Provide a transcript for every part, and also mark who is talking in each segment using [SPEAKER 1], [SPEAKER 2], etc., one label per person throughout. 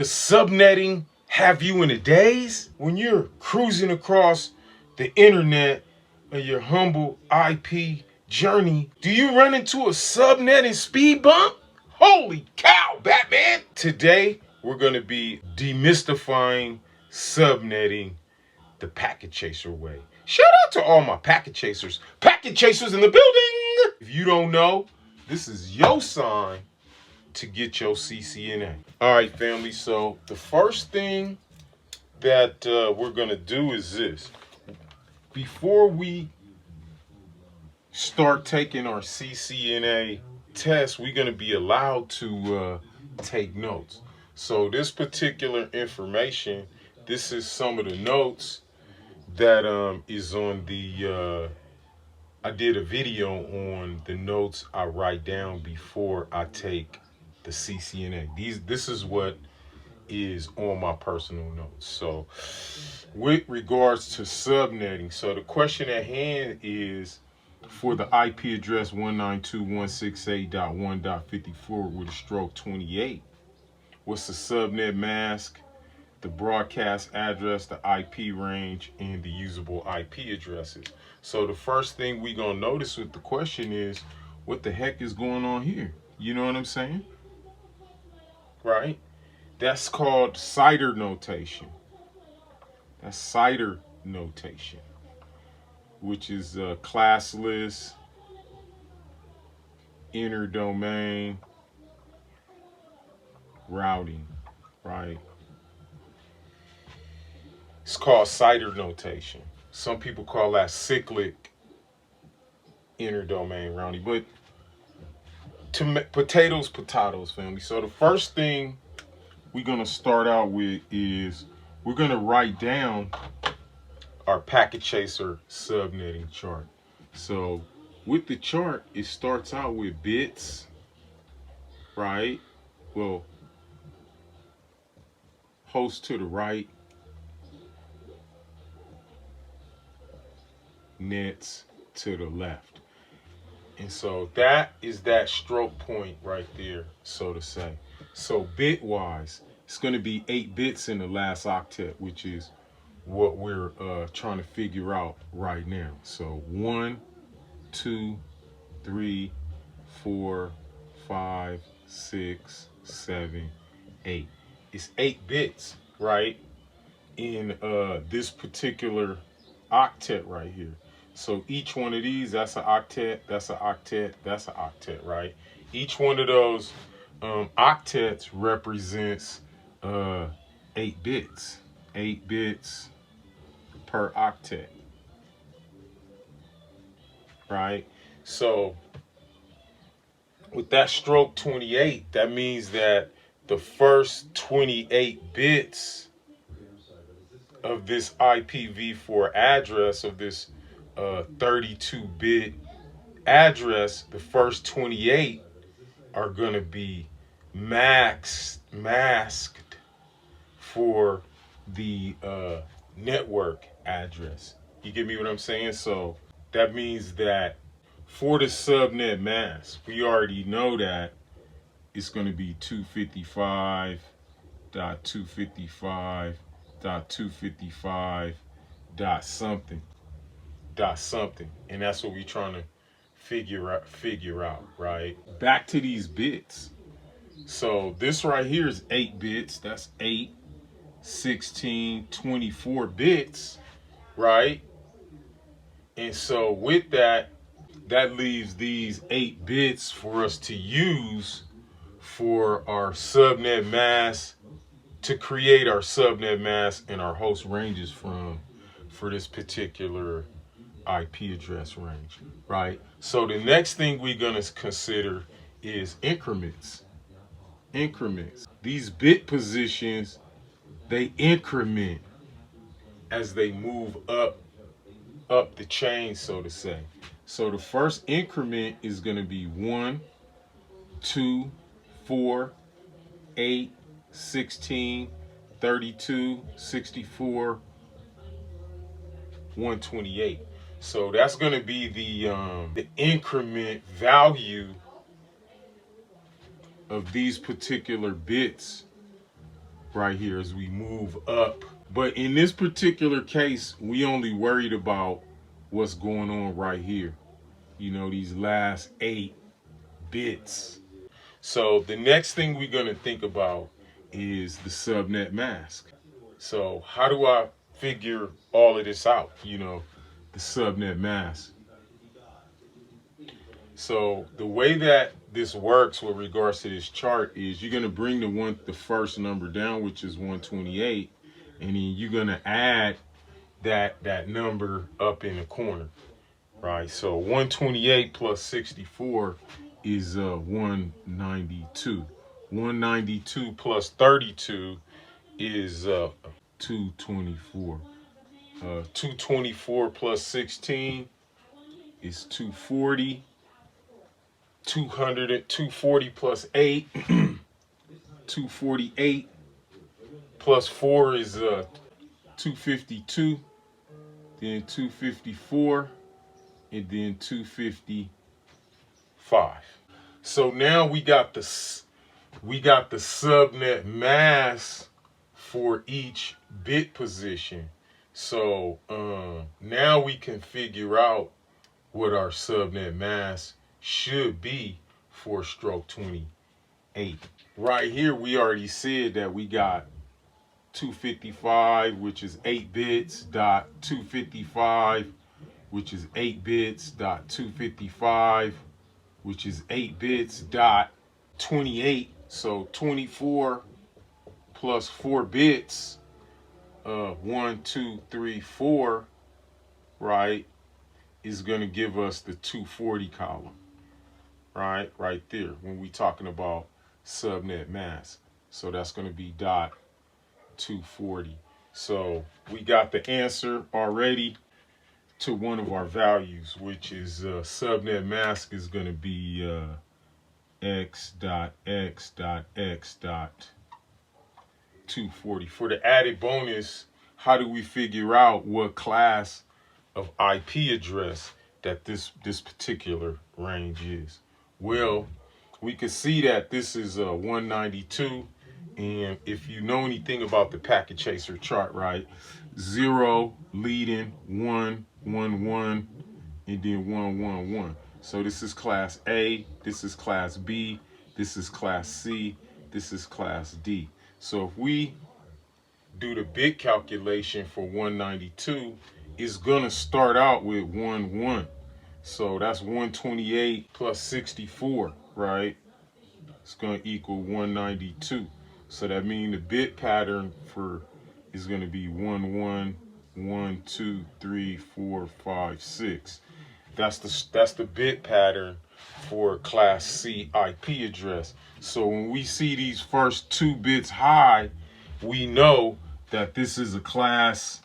[SPEAKER 1] The subnetting have you in a daze? When you're cruising across the internet on your humble IP journey, do you run into a subnetting speed bump? Holy cow, Batman! Today, we're going to be demystifying subnetting the packet chaser way. Shout out to all my packet chasers. Packet chasers in the building! If you don't know, this is your sign to get your CCNA. All right, family. So the first thing that we're going to do is this. Before we start taking our CCNA test, we're going to be allowed to take notes. So this particular information, this is some of the notes that is on the I did a video on the notes I write down before I take the CCNA. This is what is on my personal notes. So with regards to subnetting, so the question at hand is for the IP address 192.168.1.54 with a stroke 28, what's the subnet mask, the broadcast address, the IP range, and the usable IP addresses? So the first thing we're going to notice with the question is, what the heck is going on here? You know what I'm saying? Right? That's called CIDR notation. That's CIDR notation, which is classless, inner domain routing, right? It's called CIDR notation. Some people call that cyclic inner domain routing, but potatoes, family. So the first thing we're going to start out with is we're going to write down our packet chaser subnetting chart. So with the chart, it starts out with bits, right? Well, host to the right, nets to the left. And so that is that stroke point right there, so to say. So bit-wise, it's going to be 8 bits in the last octet, which is what we're trying to figure out right now. So 1, 2, 3, 4, 5, 6, 7, 8. It's 8 bits, right, in this particular octet right here. So each one of these, that's an octet, that's an octet, that's an octet, right? Each one of those octets represents 8 bits. 8 bits per octet, right? So with that stroke 28, that means that the first 28 bits of this IPv4 address, of this 32-bit address, the first 28 are going to be masked for the network address. You get me what I'm saying? So that means that for the subnet mask, we already know that it's going to be 255.255.255 dot something, and that's what we're trying to figure out, right? Back to these bits. So this right here is 8 bits. That's 8, 16, 24 bits, right? And so with that, that leaves these 8 bits for us to use for our subnet mask, to create our subnet mask and our host ranges for this particular IP address range, right? So the next thing we're going to consider is increments. These bit positions, they increment as they move up the chain, so to say. So the first increment is going to be 1, 2, 4, 8, 16, 32, 64, 128. So that's going to be the increment value of these particular bits right here as we move up. But in this particular case, we only worried about what's going on right here. You know, these last 8 bits. So the next thing we're going to think about is the subnet mask. So how do I figure all of this out? You know, the subnet mask. So the way that this works with regards to this chart is you're going to bring the first number down, which is 128, and then you're going to add that number up in the corner, right? So 128 plus 64 is 192. 192 plus 32 is 224. 224 plus 16 is 240. 240 plus 8, 248 plus 4 is 252, then 254, and then 255. So now we got the subnet mask for each bit position. So now we can figure out what our subnet mask should be for stroke 28. Right here, we already said that we got 255, which is 8 bits, dot 255, which is 8 bits, dot 255, which is 8 bits, dot 28. So 24 plus 4 bits, 1, 2, 3, 4, right, is going to give us the 240 column. Right there when we talking about subnet mask. So that's going to be dot 240. So we got the answer already to one of our values, which is subnet mask is going to be x dot x dot x dot 240. For the added bonus, how do we figure out what class of IP address that this particular range is? Well, we can see that this is 192, and if you know anything about the packet chaser chart, right, 0 leading, 1, 1, 1, and then 1, 1, 1. So this is class A, this is class B, this is class C, this is class D. So if we do the bit calculation for 192, it's gonna start out with 1, 1. So that's 128 plus 64, right? It's going to equal 192. So that means the bit pattern for is going to be 1, 1, 1, 2, 3, 4, 5, 6. That's the bit pattern for class C IP address. So when we see these first 2 bits high, we know that this is a class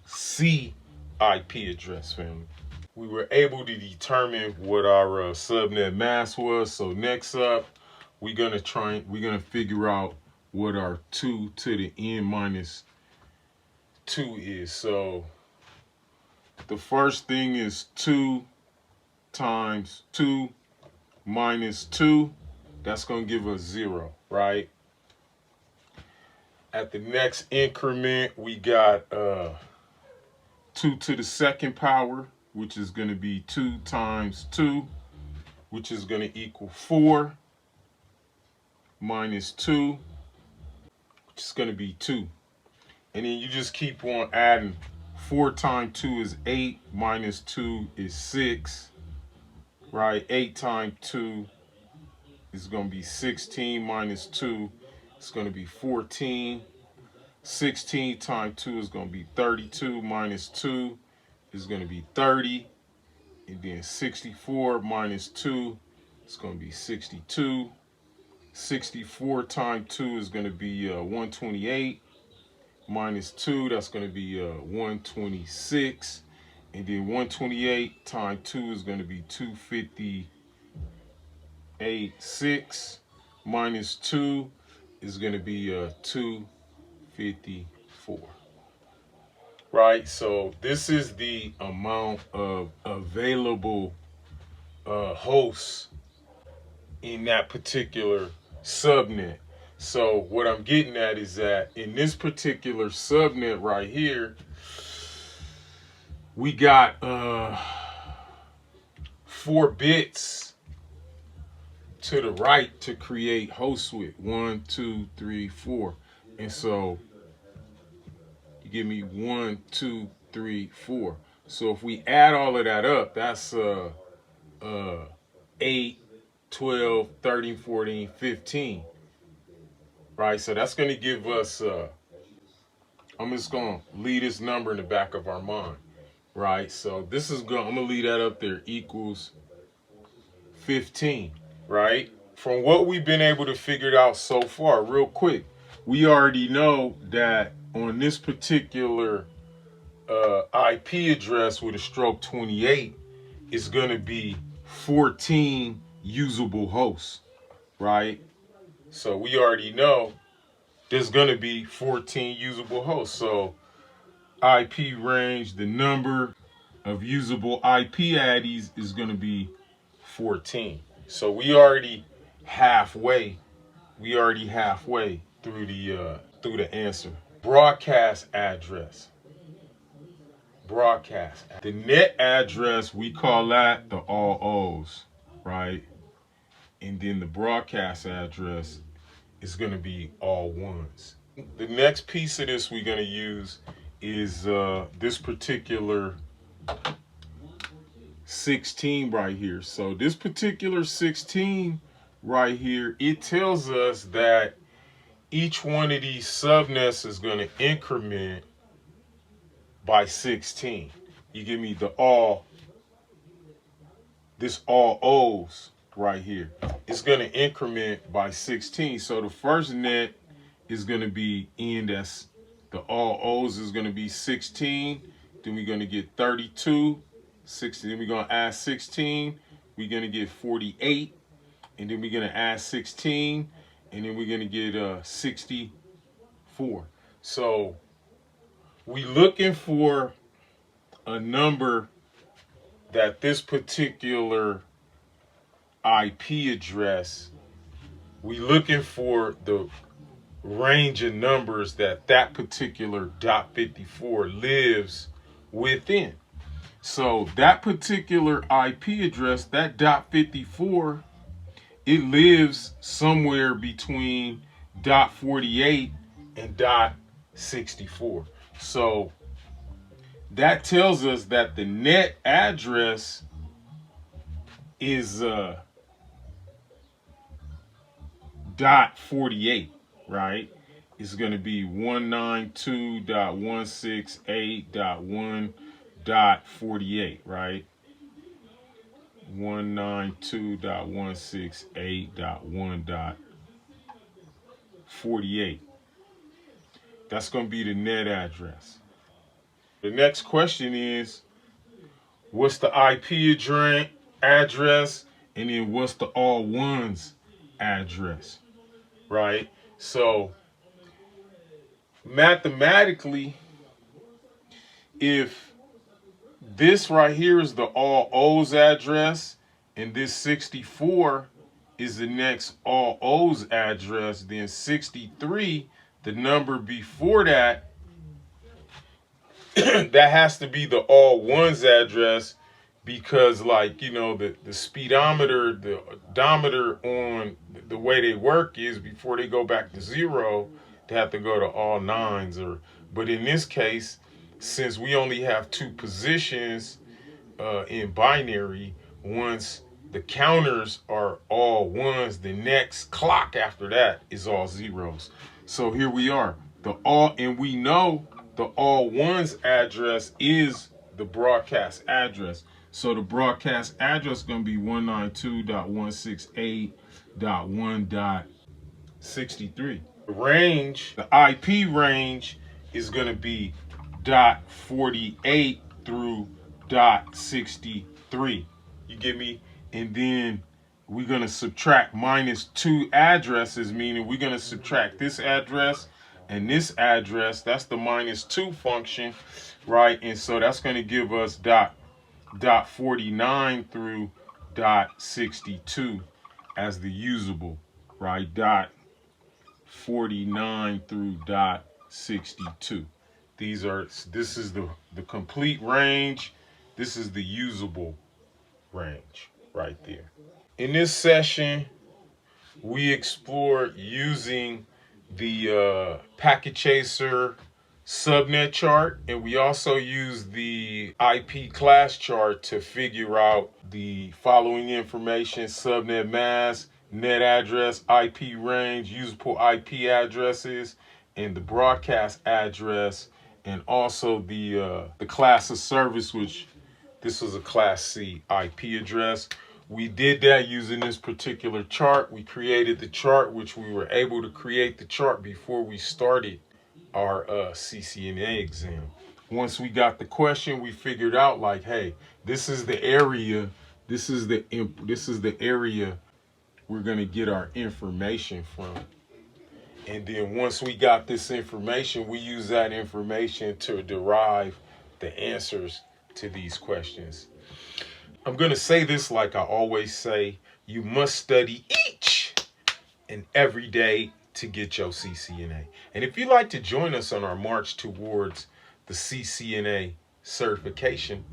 [SPEAKER 1] C IP address, family. We were able to determine what our subnet mask was. So next up, we're gonna figure out what our 2 to the n minus 2 is. So the first thing is 2 times 2 minus 2. That's gonna give us 0, right? At the next increment, we got 2 to the second power, which is going to be 2 times 2, which is going to equal 4, minus 2, which is going to be 2. And then you just keep on adding. 4 times 2 is 8, minus 2 is 6, right? 8 times 2 is going to be 16, minus 2 is going to be 14. 16 times 2 is going to be 32, minus 2 is going to be 30, and then 64 minus 2 is going to be 62. 64 times 2 is going to be 128, minus 2, that's going to be 126, and then 128 times 2 is going to be 258.6, minus 2 is going to be 254. Right, so this is the amount of available hosts in that particular subnet. So what I'm getting at is that in this particular subnet right here, we got 4 bits to the right to create hosts with. 1, 2, 3, 4. And so you give me 1, 2, 3, 4. So if we add all of that up, that's 8, 12, 13, 14, 15. Right? So that's going to give us, I'm just going to leave this number in the back of our mind. Right? So this is going, I'm going to leave that up there, equals 15. Right? From what we've been able to figure out so far, real quick, we already know that on this particular IP address with a stroke 28, it's going to be 14 usable hosts, right? So we already know there's going to be 14 usable hosts. So IP range, the number of usable IP addies is going to be 14. So we already halfway through the answer. Broadcast address. The net address, we call that the all O's, right? And then the broadcast address is going to be all ones. The next piece of this we're going to use is this particular 16 right here. So this particular 16 right here, it tells us that each one of these subnets is going to increment by 16. You give me this all O's right here. It's going to increment by 16. So the first net is going to be in, that's the all O's is going to be 16. Then we're going to get 32, 16. Then we're going to add 16. We're going to get 48. And then we're going to add 16. And then we're going to get 64. So we looking for a number that this particular IP address, we looking for the range of numbers that that particular .54 lives within. So that particular IP address, that .54, it lives somewhere between .48 and .64. So that tells us that the net address is .48, right? It's going to be 192.168.1.48, right? 192.168.1.48. That's going to be the net address. The next question is, what's the IP address? And then what's the all ones address, right? So mathematically, if this right here is the all O's address and this 64 is the next all O's address, then 63, the number before that, that has to be the all ones address, because, like, you know, the speedometer, the odometer on the way they work is before they go back to 0, they have to go to all nines. But in this case, since we only have 2 positions in binary, once the counters are all ones, the next clock after that is all zeros. So here we are, and we know the all ones address is the broadcast address. So the broadcast address is going to be 192.168.1.63. The range, the IP range, is going to be .48 through .63. You get me? And then we're going to subtract -2 addresses, meaning we're going to subtract this address and this address. That's the -2 function, right? And so that's going to give us .49 through .62 as the usable, right? 49 through dot 62. This is the complete range. This is the usable range right there. In this session, we explored using the PacketChaser subnet chart, and we also used the IP class chart to figure out the following information: subnet mask, net address, IP range, usable IP addresses, and the broadcast address, and also the class of service, which this was a Class C IP address. We did that using this particular chart. We created the chart, which we were able to create the chart before we started our CCNA exam. Once we got the question, we figured out like, hey, this is the area, this is the area we're gonna get our information from. And then once we got this information, we use that information to derive the answers to these questions. I'm going to say this like I always say: you must study each and every day to get your CCNA. And if you'd like to join us on our march towards the CCNA certification,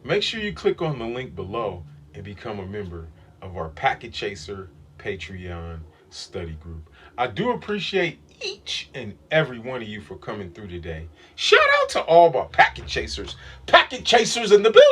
[SPEAKER 1] make sure you click on the link below and become a member of our PacketChaser Patreon study group. I do appreciate each and every one of you for coming through today. Shout out to all my PacketChasers. PacketChasers in the building!